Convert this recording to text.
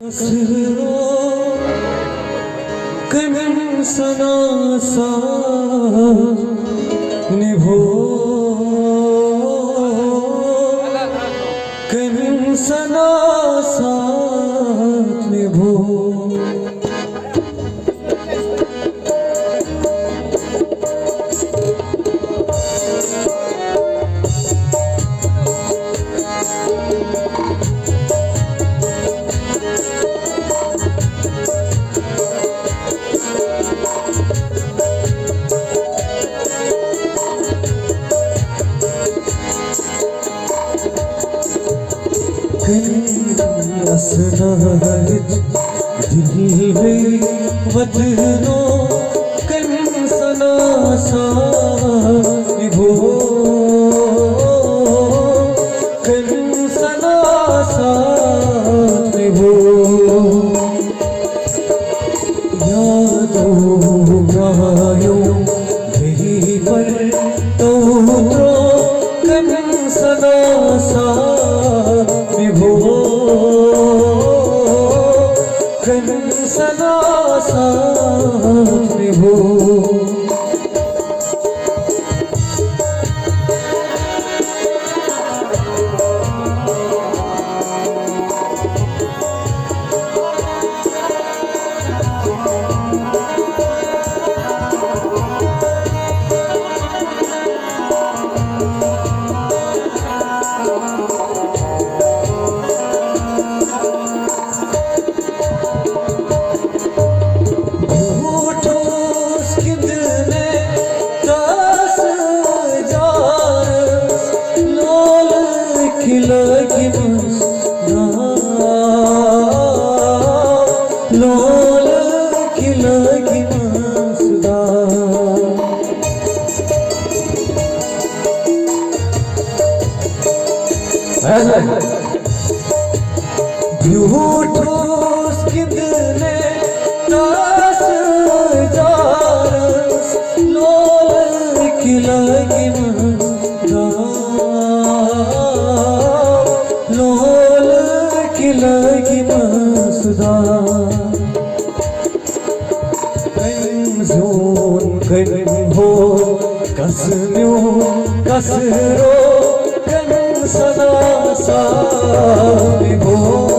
कन सना सा निभो कन सना सा निभो दिल में वतनो कन सना सा निभो कन सना सा निभो यादों गायों यही पर तो कन सना सा निभो कन सना सा निभो लोल खिलगी मसदा झूठो किदने तास जारस लोल खिलगी मसदा लोल खिलगी मसदा कन हो कसम्यो कसरो कन सना सा निभो